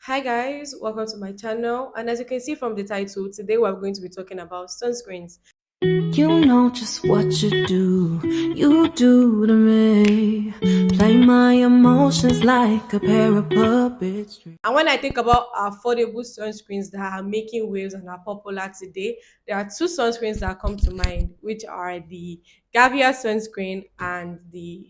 Hi guys, welcome to my channel. And as you can see from the title, today we're going to be talking about sunscreens. You know just what you do to me. Play my emotions like a pair of puppet strings. And when I think about affordable sunscreens that are making waves and are popular today, there are two sunscreens that come to mind, which are the Gavia sunscreen and the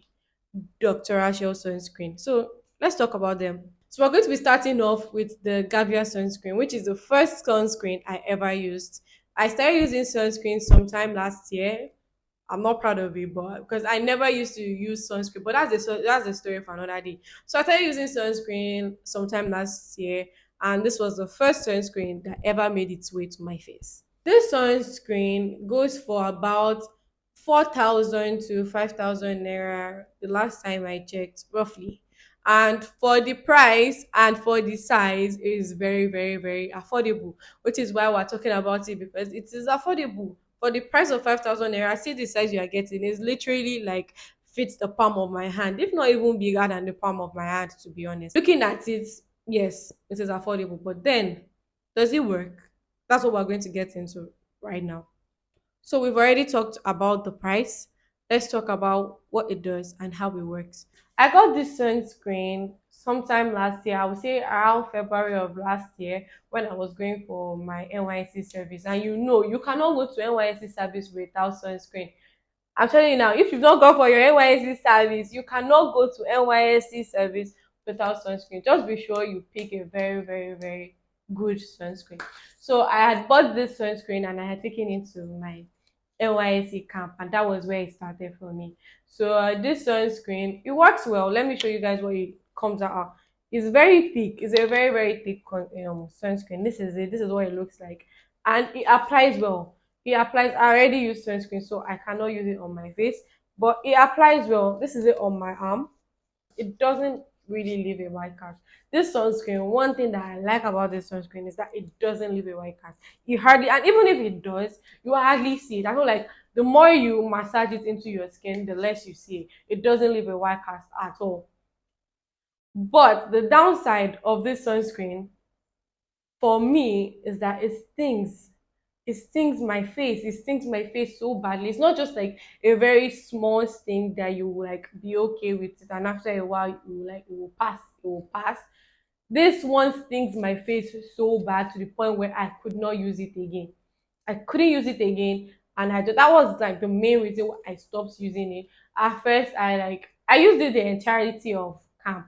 Dr. Rashel sunscreen. So let's talk about them. So we're going to be starting off with the Gavia sunscreen, which is the first sunscreen I ever used. I started using sunscreen sometime last year. I'm not proud of it, but because I never used to use sunscreen, but that's a story for another day. So I started using sunscreen sometime last year, and this was the first sunscreen that ever made its way to my face. This sunscreen goes for about 4,000 to 5,000 naira the last time I checked, roughly. And for the price and for the size is very, very, very affordable, which is why we're talking about it because it is affordable. For the price of 5,000 naira, see the size you are getting is literally like fits the palm of my hand, if not even bigger than the palm of my hand, to be honest. Looking at it, yes, it is affordable, but then does it work? That's what we're going to get into right now. So we've already talked about the price. Let's talk about what it does and how it works. I got this sunscreen sometime last year. I would say around February of last year when I was going for my NYC service. And you cannot go to NYC service without sunscreen. I'm telling you now, if you've not gone for your NYSC service, you cannot go to NYSC service without sunscreen. Just be sure you pick a very, very, very good sunscreen. So I had bought this sunscreen and I had taken it to my NYSC camp, and that was where it started for me. So this sunscreen, it works well. Let me show you guys what it comes out. It's very thick. It's a very, very thick sunscreen. This is it. This is what it looks like, and it applies well. It applies. I already use sunscreen, so I cannot use it on my face, but it applies well. This is it on my arm. It doesn't really leave a white cast. This sunscreen, one thing that I like about this sunscreen is that it doesn't leave a white cast. It hardly, and even if it does, you hardly see it. I feel like the more you massage it into your skin, the less you see it. It doesn't leave a white cast at all. But the downside of this sunscreen for me is that it stings. It stings my face. It stings my face so badly. It's not just like a very small sting that you will like be okay with it, and after a while it will pass. It will pass. This one stings my face so bad to the point where I could not use it again. I couldn't use it again, and that was like the main reason why I stopped using it. At first, I used it the entirety of camp,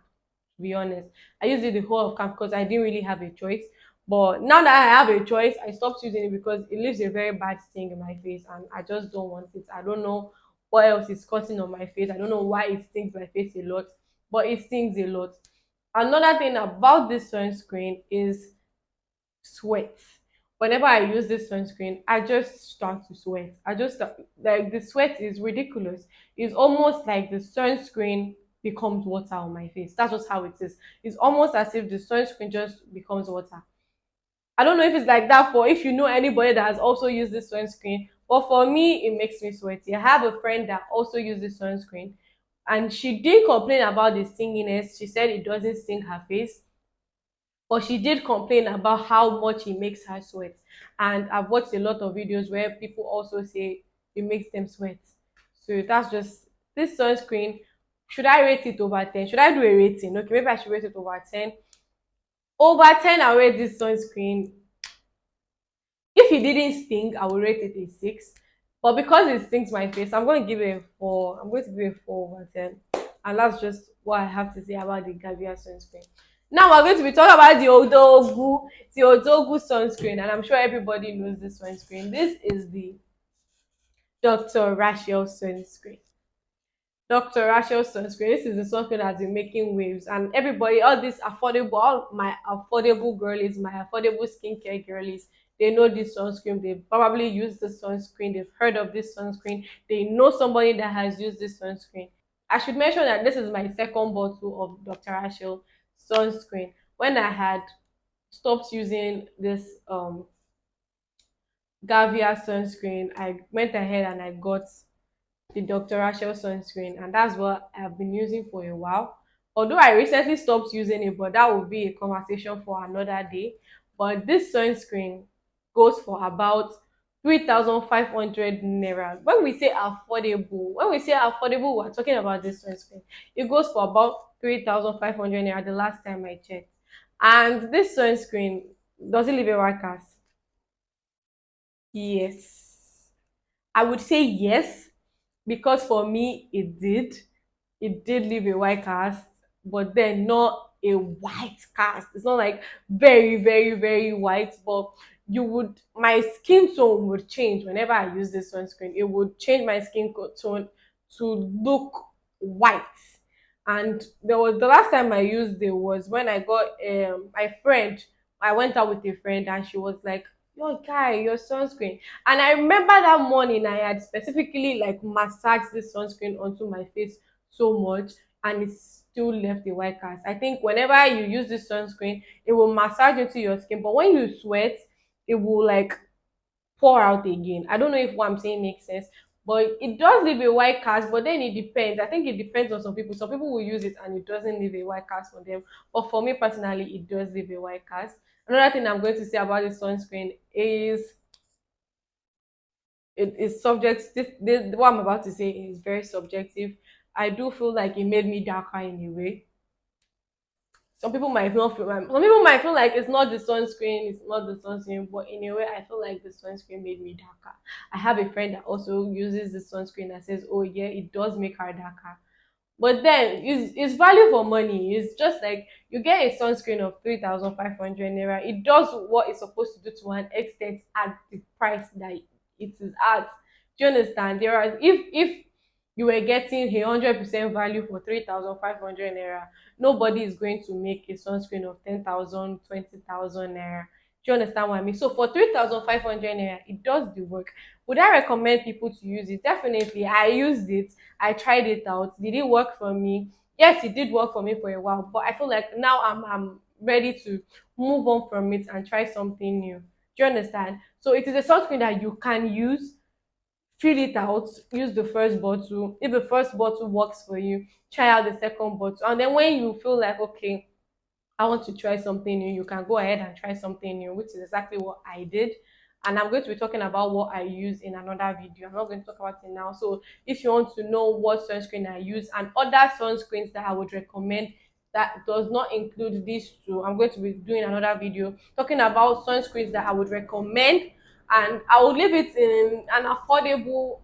to be honest. I used it the whole of camp because I didn't really have a choice. But now that I have a choice, I stopped using it because it leaves a very bad sting in my face and I just don't want it. I don't know what else is causing on my face. I don't know why it stings my face a lot, but it stings a lot. Another thing about this sunscreen is sweat. Whenever I use this sunscreen, I just start to sweat. Like the sweat is ridiculous. It's almost like the sunscreen becomes water on my face. That's just how it is. It's almost as if the sunscreen just becomes water. I don't know if it's like that for if you know anybody that has also used this sunscreen, but for me, it makes me sweaty. I have a friend that also used this sunscreen, and she did complain about the stinginess. She said it doesn't sting her face, but she did complain about how much it makes her sweat. And I've watched a lot of videos where people also say it makes them sweat. So that's just this sunscreen. Should I rate it over 10? Should I do a rating? Okay, maybe I should rate it over 10. Over 10, I rate this sunscreen. If it didn't sting, I would rate it a 6. But because it stings my face, I'm going to give it a 4. I'm going to give it a 4 over 10. And that's just what I have to say about the Gavia sunscreen. Now we're going to be talking about the Odogu sunscreen, and I'm sure everybody knows this sunscreen. This is the Dr. Rashel sunscreen. Dr. Rashel sunscreen. This is the sunscreen that's been making waves, and everybody, all my affordable girlies, my affordable skincare girlies, they know this sunscreen. They've probably used this sunscreen. They've heard of this sunscreen. They know somebody that has used this sunscreen. I should mention that this is my second bottle of Dr. Rachel sunscreen. When I had stopped using this Gavia sunscreen, I went ahead and I got the Dr. Rachel sunscreen, and that's what I've been using for a while. Although I recently stopped using it, but that will be a conversation for another day. But this sunscreen goes for about 3,500 naira. When we say affordable, we're talking about this sunscreen. It goes for about 3,500 naira the last time I checked. And this sunscreen, does it leave a white cast? Yes. I would say yes, because for me it did. It did leave a white cast, but then not a white cast. It's not like very, very, very white, but my skin tone would change whenever I use this sunscreen. It would change my tone to look white. And there was the last time I used it was when I got my friend. I went out with a friend and she was like, "Yo, guy, your sunscreen." And I remember that morning I had specifically like massaged this sunscreen onto my face so much, and it still left a white cast. I think whenever you use this sunscreen, it will massage into your skin, but when you sweat, it will like pour out again. I don't know if what I'm saying makes sense, but it does leave a white cast. But then it depends. I think it depends on some people. Some people will use it and it doesn't leave a white cast for them. But for me personally, it does leave a white cast. Another thing I'm going to say about this sunscreen is it is subject. What I'm about to say is very subjective. I do feel like it made me darker in a way. Some people might feel like it's not the sunscreen, it's not the sunscreen, but in a way I feel like the sunscreen made me darker. I have a friend that also uses the sunscreen and says, oh yeah, it does make her darker. But then it's value for money. It's just like you get a sunscreen of 3,500 naira. It does what it's supposed to do to an extent at the price that it is at. Do you understand? There are if you were getting 100% value for 3,500 naira, nobody is going to make a sunscreen of 10,000, 20,000 naira. Do you understand what I mean? So for 3,500 naira, it does the work. Would I recommend people to use it? Definitely. I used it. I tried it out. Did it work for me? Yes, it did work for me for a while, but I feel like now I'm ready to move on from it and try something new. Do you understand? So it is a sunscreen that you can use, fill it out, use the first bottle. If the first bottle works for you, try out the second bottle. And then when you feel like, okay, I want to try something new, you can go ahead and try something new, which is exactly what I did. And I'm going to be talking about what I use in another video. I'm not going to talk about it now. So if you want to know what sunscreen I use and other sunscreens that I would recommend that does not include these two, I'm going to be doing another video talking about sunscreens that I would recommend, and I will leave it in an affordable,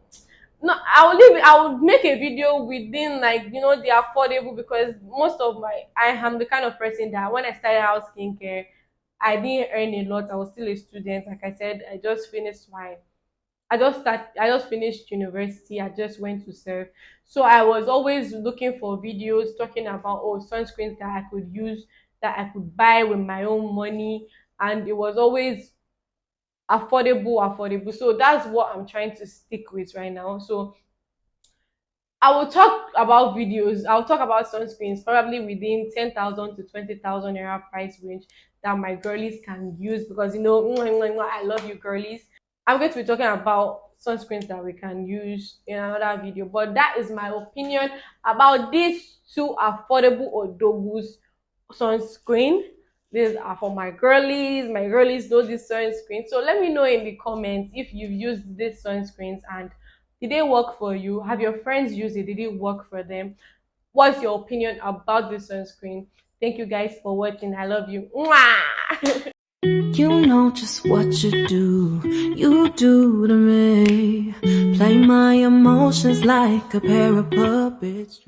no, I will leave it, I will make a video within, like, the affordable, because most of my I am the kind of person that when I started out skincare, I didn't earn a lot. I was still a student. Like I said, I just finished university. I just went to serve. So I was always looking for videos talking about sunscreens that I could use, that I could buy with my own money, and it was always affordable. So that's what I'm trying to stick with right now. So I will talk about videos. I'll talk about sunscreens probably within 10,000 to 20,000 naira price range that my girlies can use, because I love you girlies. I'm going to be talking about sunscreens that we can use in another video. But that is my opinion about these two affordable Odogus sunscreen. These are for my girlies. My girlies know this sunscreen. So let me know in the comments if you've used these sunscreens and did they work for you? Have your friends used it? Did it work for them? What's your opinion about this sunscreen? Thank you guys for watching. I love you. Mwah! You know just what you do to me. Play my emotions like a pair of puppets.